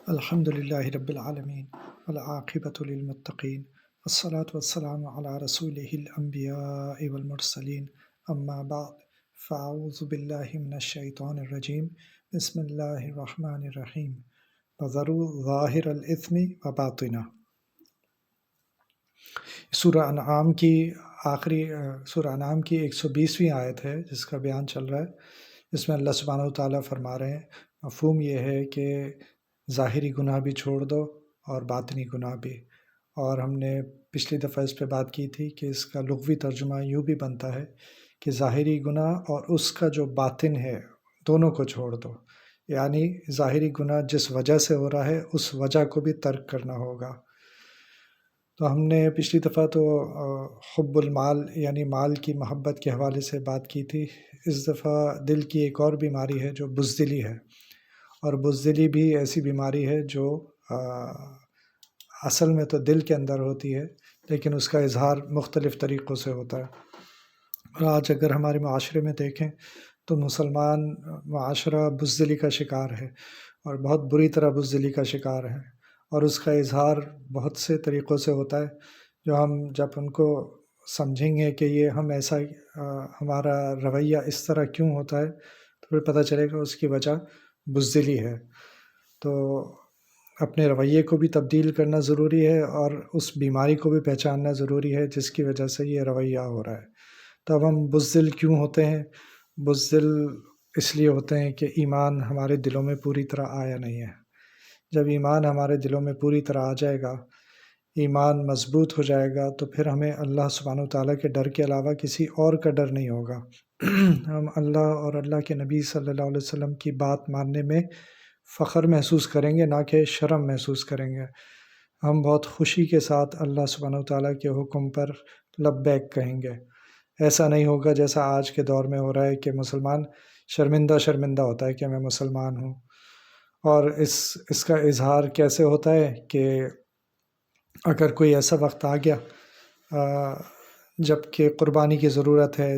الحمد للہ رب العالمین والعاقبۃ للمتقین والصلاة والسلام علی رسولہ الانبیاء والمرسلین اما بعد فاعوذ باللہ من الشیطان الرجیم بسم اللہ الرحمن الرحیم وذروا ظاہر الاثم وباطنہ۔ سورہ انعام کی سورہ انعام کی 120ویں آیت ہے جس کا بیان چل رہا ہے، جس میں اللہ سبحانہ وتعالیٰ فرما رہے ہیں مفہوم یہ ہے کہ ظاہری گناہ بھی چھوڑ دو اور باطنی گناہ بھی۔ اور ہم نے پچھلی دفعہ اس پہ بات کی تھی کہ اس کا لغوی ترجمہ یوں بھی بنتا ہے کہ ظاہری گناہ اور اس کا جو باطن ہے دونوں کو چھوڑ دو، یعنی ظاہری گناہ جس وجہ سے ہو رہا ہے اس وجہ کو بھی ترک کرنا ہوگا۔ تو ہم نے پچھلی دفعہ تو حب المال یعنی مال کی محبت کے حوالے سے بات کی تھی۔ اس دفعہ دل کی ایک اور بیماری ہے جو بزدلی ہے، اور بزدلی بھی ایسی بیماری ہے جو اصل میں تو دل کے اندر ہوتی ہے، لیکن اس کا اظہار مختلف طریقوں سے ہوتا ہے۔ اور آج اگر ہمارے معاشرے میں دیکھیں تو مسلمان معاشرہ بزدلی کا شکار ہے، اور بہت بری طرح بزدلی کا شکار ہے، اور اس کا اظہار بہت سے طریقوں سے ہوتا ہے جو ہم جب ان کو سمجھیں گے کہ یہ ہم ایسا ہمارا رویہ اس طرح کیوں ہوتا ہے تو پھر پتہ چلے گا اس کی وجہ بزدلی ہے۔ تو اپنے رویے کو بھی تبدیل کرنا ضروری ہے اور اس بیماری کو بھی پہچاننا ضروری ہے جس کی وجہ سے یہ رویہ ہو رہا ہے۔ تو اب ہم بزدل کیوں ہوتے ہیں؟ بزدل اس لیے ہوتے ہیں کہ ایمان ہمارے دلوں میں پوری طرح آیا نہیں ہے۔ جب ایمان ہمارے دلوں میں پوری طرح آ جائے گا، ایمان مضبوط ہو جائے گا، تو پھر ہمیں اللہ سبحانہ وتعالیٰ کے ڈر کے علاوہ کسی اور کا ڈر نہیں ہوگا۔ ہم اللہ اور اللہ کے نبی صلی اللہ علیہ وسلم کی بات ماننے میں فخر محسوس کریں گے، نہ کہ شرم محسوس کریں گے۔ ہم بہت خوشی کے ساتھ اللہ سبحانہ وتعالیٰ کے حکم پر لبیک کہیں گے۔ ایسا نہیں ہوگا جیسا آج کے دور میں ہو رہا ہے کہ مسلمان شرمندہ ہوتا ہے کہ میں مسلمان ہوں۔ اور اس کا اظہار کیسے ہوتا ہے کہ اگر کوئی ایسا وقت آ گیا جب کہ قربانی کی ضرورت ہے،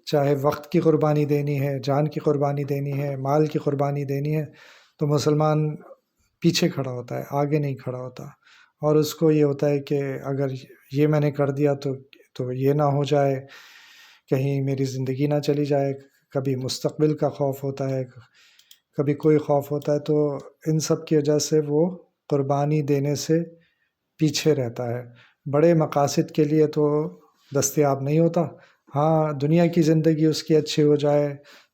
چاہے وقت کی قربانی دینی ہے، جان کی قربانی دینی ہے، مال کی قربانی دینی ہے، تو مسلمان پیچھے کھڑا ہوتا ہے، آگے نہیں کھڑا ہوتا۔ اور اس کو یہ ہوتا ہے کہ اگر یہ میں نے کر دیا تو یہ نہ ہو جائے، کہیں میری زندگی نہ چلی جائے۔ کبھی مستقبل کا خوف ہوتا ہے، کبھی کوئی خوف ہوتا ہے، تو ان سب کی وجہ سے وہ قربانی دینے سے پیچھے رہتا ہے۔ بڑے مقاصد کے لیے تو دستیاب نہیں ہوتا۔ ہاں، دنیا کی زندگی اس کی اچھی ہو جائے،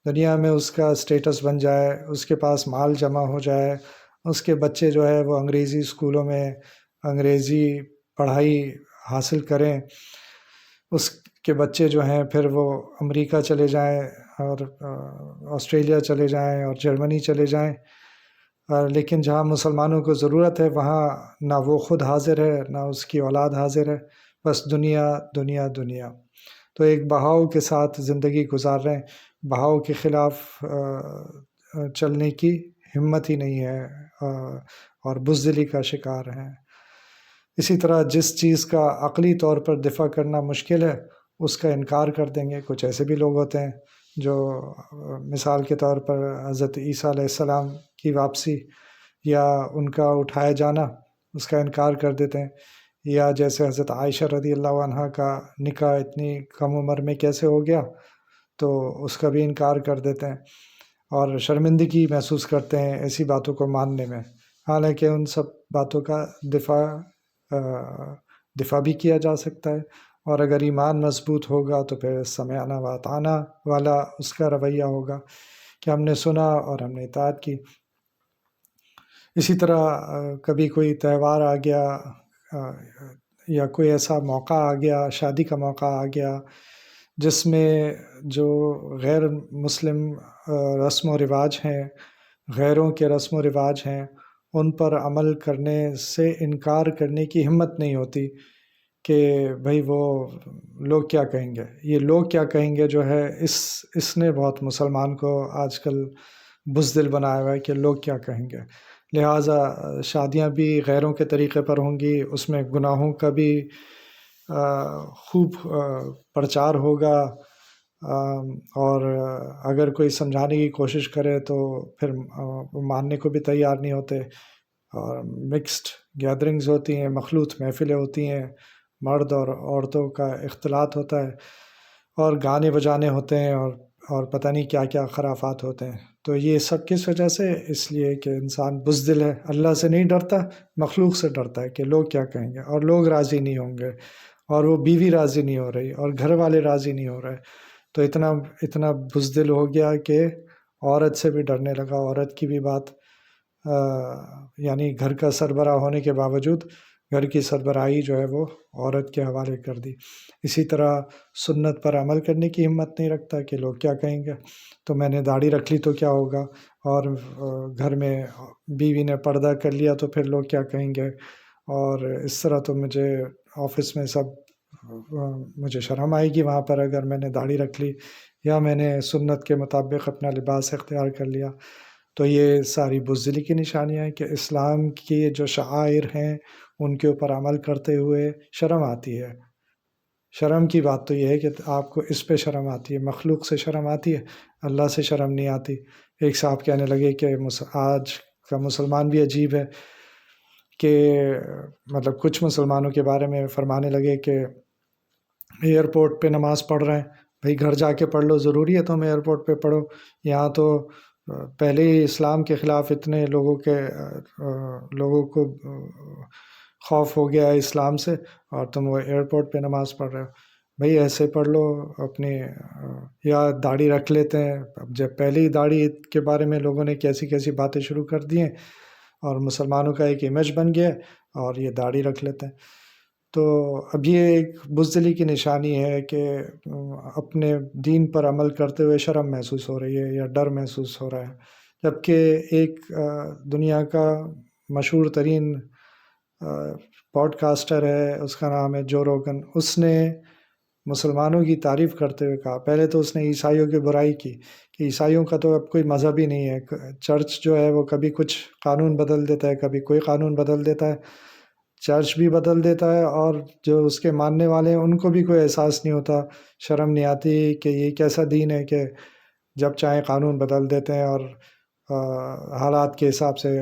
دنیا میں اس کا اسٹیٹس بن جائے، اس کے پاس مال جمع ہو جائے، اس کے بچے جو ہے وہ انگریزی اسکولوں میں انگریزی پڑھائی حاصل کریں، اس کے بچے جو ہیں پھر وہ امریکہ چلے جائیں اور آسٹریلیا چلے جائیں اور جرمنی چلے جائیں، لیکن جہاں مسلمانوں کو ضرورت ہے وہاں نہ وہ خود حاضر ہے نہ اس کی اولاد حاضر ہے، بس دنیا دنیا دنیا۔ تو ایک بہاؤ کے ساتھ زندگی گزار رہے ہیں، بہاؤ کے خلاف چلنے کی ہمت ہی نہیں ہے، اور بزدلی کا شکار ہیں۔ اسی طرح جس چیز کا عقلی طور پر دفاع کرنا مشکل ہے اس کا انکار کر دیں گے۔ کچھ ایسے بھی لوگ ہوتے ہیں جو مثال کے طور پر حضرت عیسیٰ علیہ السلام کی واپسی یا ان کا اٹھایا جانا اس کا انکار کر دیتے ہیں، یا جیسے حضرت عائشہ رضی اللہ عنہ کا نکاح اتنی کم عمر میں کیسے ہو گیا، تو اس کا بھی انکار کر دیتے ہیں اور شرمندگی محسوس کرتے ہیں ایسی باتوں کو ماننے میں، حالانکہ ان سب باتوں کا دفاع بھی کیا جا سکتا ہے۔ اور اگر ایمان مضبوط ہوگا تو پھر سمعنا و اطعنا والا اس کا رویہ ہوگا کہ ہم نے سنا اور ہم نے اطاعت کی۔ اسی طرح کبھی کوئی تہوار آ گیا یا کوئی ایسا موقع آ گیا، شادی کا موقع آ گیا جس میں جو غیر مسلم رسم و رواج ہیں، غیروں کے رسم و رواج ہیں، ان پر عمل کرنے سے انکار کرنے کی ہمت نہیں ہوتی کہ بھئی وہ لوگ کیا کہیں گے۔ یہ لوگ کیا کہیں گے جو ہے اس نے بہت مسلمان کو آج کل بزدل بنایا ہوا ہے کہ لوگ کیا کہیں گے۔ لہٰذا شادیاں بھی غیروں کے طریقے پر ہوں گی، اس میں گناہوں کا بھی خوب پرچار ہوگا، اور اگر کوئی سمجھانے کی کوشش کرے تو پھر وہ ماننے کو بھی تیار نہیں ہوتے. اور مکسڈ گیدرنگز ہوتی ہیں، مخلوط محفلیں ہوتی ہیں، مرد اور عورتوں کا اختلاط ہوتا ہے، اور گانے بجانے ہوتے ہیں، اور پتہ نہیں کیا کیا خرافات ہوتے ہیں. تو یہ سب کس وجہ سے؟ اس لیے کہ انسان بزدل ہے، اللہ سے نہیں ڈرتا، مخلوق سے ڈرتا ہے کہ لوگ کیا کہیں گے، اور لوگ راضی نہیں ہوں گے، اور وہ بیوی راضی نہیں ہو رہی، اور گھر والے راضی نہیں ہو رہے. تو اتنا بزدل ہو گیا کہ عورت سے بھی ڈرنے لگا. عورت کی بھی بات یعنی گھر کا سربراہ ہونے کے باوجود گھر کی سربراہی جو ہے وہ عورت کے حوالے کر دی. اسی طرح سنت پر عمل کرنے کی ہمت نہیں رکھتا کہ لوگ کیا کہیں گے. تو میں نے داڑھی رکھ لی تو کیا ہوگا، اور گھر میں بیوی نے پردہ کر لیا تو پھر لوگ کیا کہیں گے. اور اس طرح تو مجھے آفس میں مجھے شرم آئے گی وہاں پر اگر میں نے داڑھی رکھ لی یا میں نے سنت کے مطابق اپنا لباس اختیار کر لیا. تو یہ ساری بزدلی کی نشانیاں ہیں کہ اسلام کی جو شعائر ہیں ان کے اوپر عمل کرتے ہوئے شرم آتی ہے. شرم کی بات تو یہ ہے کہ آپ کو اس پہ شرم آتی ہے، مخلوق سے شرم آتی ہے، اللہ سے شرم نہیں آتی. ایک صاحب کہنے لگے کہ آج کا مسلمان بھی عجیب ہے، کہ مطلب کچھ مسلمانوں کے بارے میں فرمانے لگے کہ ایئرپورٹ پہ نماز پڑھ رہے ہیں. بھئی گھر جا کے پڑھ لو، ضروری ہے تم ایئرپورٹ پہ پڑھو؟ یہاں تو پہلے ہی اسلام کے خلاف اتنے لوگوں کو خوف ہو گیا ہے اسلام سے، اور تم وہ ایئرپورٹ پہ نماز پڑھ رہے ہو. بھئی ایسے پڑھ لو اپنی، یا داڑھی رکھ لیتے ہیں. اب جب پہلے ہی داڑھی کے بارے میں لوگوں نے کیسی کیسی باتیں شروع کر دی ہیں، اور مسلمانوں کا ایک امیج بن گیا اور یہ داڑھی رکھ لیتے ہیں. تو اب یہ ایک بزدلی کی نشانی ہے کہ اپنے دین پر عمل کرتے ہوئے شرم محسوس ہو رہی ہے یا ڈر محسوس ہو رہا ہے. جبکہ ایک دنیا کا مشہور ترین پوڈ کاسٹر ہے، اس کا نام ہے جو روگن. اس نے مسلمانوں کی تعریف کرتے ہوئے کہا، پہلے تو اس نے عیسائیوں کی برائی کی کہ عیسائیوں کا تو اب کوئی مذہب ہی نہیں ہے، چرچ جو ہے وہ کبھی کچھ قانون بدل دیتا ہے، کبھی کوئی قانون بدل دیتا ہے، چرچ بھی بدل دیتا ہے، اور جو اس کے ماننے والے ہیں ان کو بھی کوئی احساس نہیں ہوتا، شرم نہیں آتی کہ یہ کیسا دین ہے کہ جب چاہیں قانون بدل دیتے ہیں، اور حالات کے حساب سے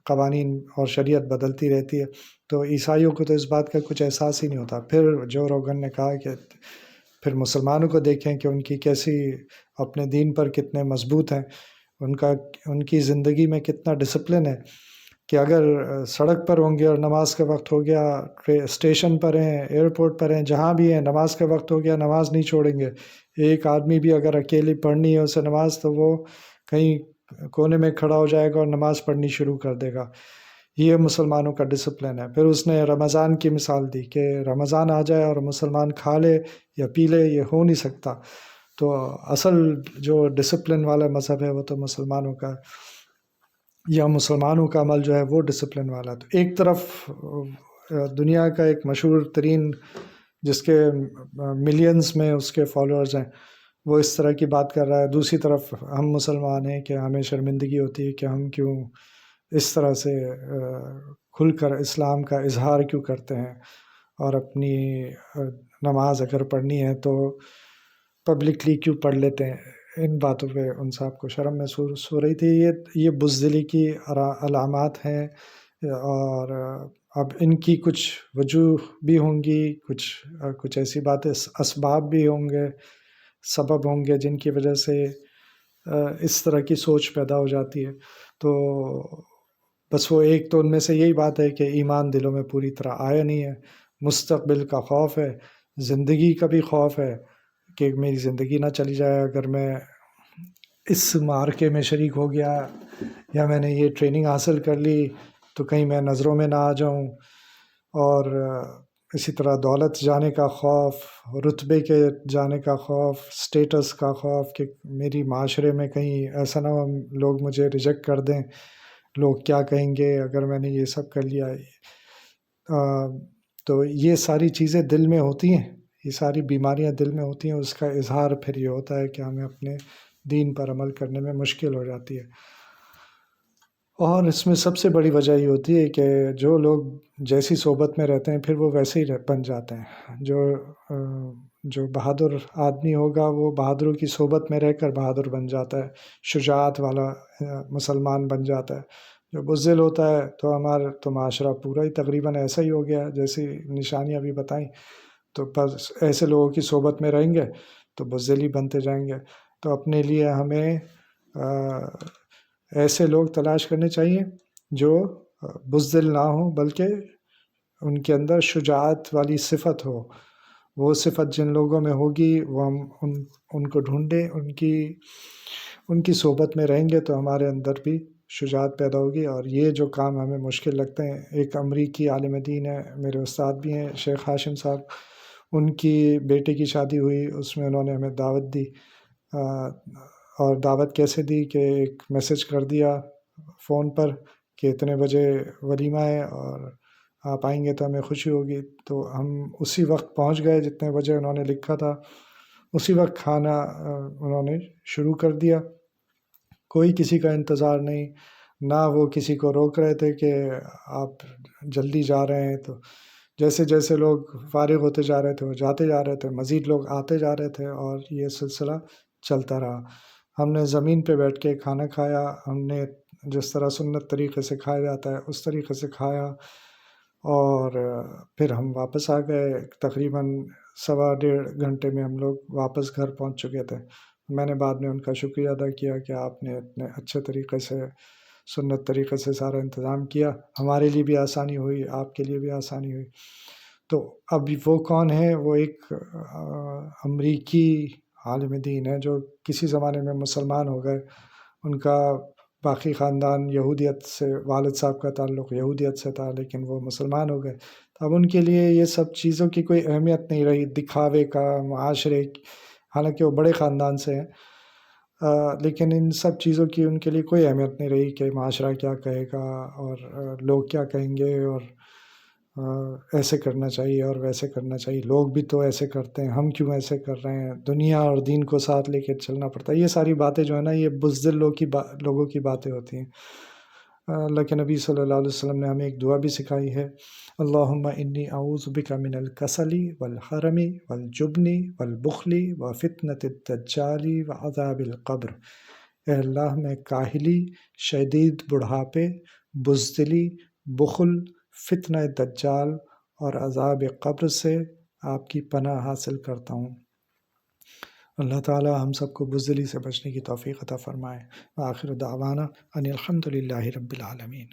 قوانین اور شریعت بدلتی رہتی ہے. تو عیسائیوں کو تو اس بات کا کچھ احساس ہی نہیں ہوتا. پھر جو روگن نے کہا کہ پھر مسلمانوں کو دیکھیں کہ ان کی کیسی اپنے دین پر کتنے مضبوط ہیں، ان کی زندگی میں کتنا ڈسپلن ہے، کہ اگر سڑک پر ہوں گے اور نماز کا وقت ہو گیا، اسٹیشن پر ہیں، ایئرپورٹ پر ہیں، جہاں بھی ہیں، نماز کا وقت ہو گیا، نماز نہیں چھوڑیں گے. ایک آدمی بھی اگر اکیلی پڑھنی ہے اسے نماز، تو وہ کہیں کونے میں کھڑا ہو جائے گا اور نماز پڑھنی شروع کر دے گا. یہ مسلمانوں کا ڈسپلن ہے. پھر اس نے رمضان کی مثال دی کہ رمضان آ جائے اور مسلمان کھا لے یا پی لے، یہ ہو نہیں سکتا. تو اصل جو ڈسپلن والا مذہب ہے وہ تو مسلمانوں کا، یا مسلمانوں کا عمل جو ہے وہ ڈسپلن والا. تو ایک طرف دنیا کا ایک مشہور ترین جس کے ملینز میں اس کے فالوورز ہیں، وہ اس طرح کی بات کر رہا ہے. دوسری طرف ہم مسلمان ہیں کہ ہمیں شرمندگی ہوتی ہے کہ ہم کیوں اس طرح سے کھل کر اسلام کا اظہار کیوں کرتے ہیں، اور اپنی نماز اگر پڑھنی ہے تو پبلکلی کیوں پڑھ لیتے ہیں. ان باتوں پہ ان صاحب کو شرم محسوس ہو رہی تھی. یہ بزدلی کی علامات ہیں، اور اب ان کی کچھ وجوہ بھی ہوں گی، کچھ ایسی باتیں، اسباب بھی ہوں گے، سبب ہوں گے جن کی وجہ سے اس طرح کی سوچ پیدا ہو جاتی ہے. تو بس وہ ایک تو ان میں سے یہی بات ہے کہ ایمان دلوں میں پوری طرح آیا نہیں ہے، مستقبل کا خوف ہے، زندگی کا بھی خوف ہے کہ میری زندگی نہ چلی جائے اگر میں اس معرکے میں شریک ہو گیا، یا میں نے یہ ٹریننگ حاصل کر لی تو کہیں میں نظروں میں نہ آ جاؤں. اور اسی طرح دولت جانے کا خوف، رتبے کے جانے کا خوف، سٹیٹس کا خوف کہ میری معاشرے میں کہیں ایسا نہ ہو لوگ مجھے ریجیکٹ کر دیں، لوگ کیا کہیں گے اگر میں نے یہ سب کر لیا. تو یہ ساری چیزیں دل میں ہوتی ہیں، یہ ساری بیماریاں دل میں ہوتی ہیں. اس کا اظہار پھر یہ ہوتا ہے کہ ہمیں اپنے دین پر عمل کرنے میں مشکل ہو جاتی ہے. اور اس میں سب سے بڑی وجہ یہ ہوتی ہے کہ جو لوگ جیسی صحبت میں رہتے ہیں پھر وہ ویسے ہی بن جاتے ہیں. جو بہادر آدمی ہوگا وہ بہادروں کی صحبت میں رہ کر بہادر بن جاتا ہے، شجاعت والا مسلمان بن جاتا ہے. جو بزدل ہوتا ہے تو معاشرہ پورا ہی تقریباً ایسا ہی ہو گیا جیسی نشانیاں بھی بتائیں. تو بس ایسے لوگوں کی صحبت میں رہیں گے تو بزدل ہی بنتے جائیں گے. تو اپنے لیے ہمیں ایسے لوگ تلاش کرنے چاہیے جو بزدل نہ ہوں بلکہ ان کے اندر شجاعت والی صفت ہو. وہ صفت جن لوگوں میں ہوگی وہ ہم ان کو ڈھونڈیں، ان کی صحبت میں رہیں گے تو ہمارے اندر بھی شجاعت پیدا ہوگی. اور یہ جو کام ہمیں مشکل لگتے ہیں، ایک امریکی عالم دین ہے، میرے استاد بھی ہیں شیخ ہاشم صاحب، ان کی بیٹے کی شادی ہوئی، اس میں انہوں نے ہمیں دعوت دی. اور دعوت کیسے دی کہ ایک میسج کر دیا فون پر کہ اتنے بجے ولیمہ ہے اور آپ آئیں گے تو ہمیں خوشی ہوگی. تو ہم اسی وقت پہنچ گئے جتنے بجے انہوں نے لکھا تھا، اسی وقت کھانا انہوں نے شروع کر دیا. کوئی کسی کا انتظار نہیں، نہ وہ کسی کو روک رہے تھے کہ آپ جلدی جا رہے ہیں. تو جیسے جیسے لوگ فارغ ہوتے جا رہے تھے وہ جاتے جا رہے تھے، مزید لوگ آتے جا رہے تھے اور یہ سلسلہ چلتا رہا. ہم نے زمین پہ بیٹھ کے کھانا کھایا، ہم نے جس طرح سنت طریقے سے کھایا جاتا ہے اس طریقے سے کھایا. اور پھر ہم واپس آ گئے. تقریباً 1.5 گھنٹے میں ہم لوگ واپس گھر پہنچ چکے تھے. میں نے بعد میں ان کا شکریہ ادا کیا کہ آپ نے اتنے اچھے طریقے سے سنت طریقے سے سارا انتظام کیا، ہمارے لیے بھی آسانی ہوئی، آپ کے لیے بھی آسانی ہوئی. تو اب وہ کون ہے؟ وہ ایک امریکی عالم دین ہے جو کسی زمانے میں مسلمان ہو گئے. ان کا باقی خاندان یہودیت سے، والد صاحب کا تعلق یہودیت سے تھا لیکن وہ مسلمان ہو گئے. تو اب ان کے لیے یہ سب چیزوں کی کوئی اہمیت نہیں رہی، دکھاوے کا، معاشرے، حالانکہ وہ بڑے خاندان سے ہیں، لیکن ان سب چیزوں کی ان کے لیے کوئی اہمیت نہیں رہی کہ معاشرہ کیا کہے گا اور لوگ کیا کہیں گے اور ایسے کرنا چاہیے اور ویسے کرنا چاہیے. لوگ بھی تو ایسے کرتے ہیں، ہم کیوں ایسے کر رہے ہیں؟ دنیا اور دین کو ساتھ لے کے چلنا پڑتا ہے. یہ ساری باتیں جو ہے نا، یہ بزدل لوگوں کی باتیں ہوتی ہیں. اللہ کے نبی صلی اللہ علیہ وسلم نے ہمیں ایک دعا بھی سکھائی ہے، اللہم انی اعوذ بک من الکسل والحرم والجبن والبخل وفتنة الدجال وعذاب القبر. اے اللہ، میں کاہلی، شدید بڑھاپے، بزدلی، بخل، فتنہ دجال اور عذاب قبر سے آپ کی پناہ حاصل کرتا ہوں. اللہ تعالی ہم سب کو بزدلی سے بچنے کی توفیق عطا فرمائے. وآخر دعوانا ان الحمد للہ رب العالمین.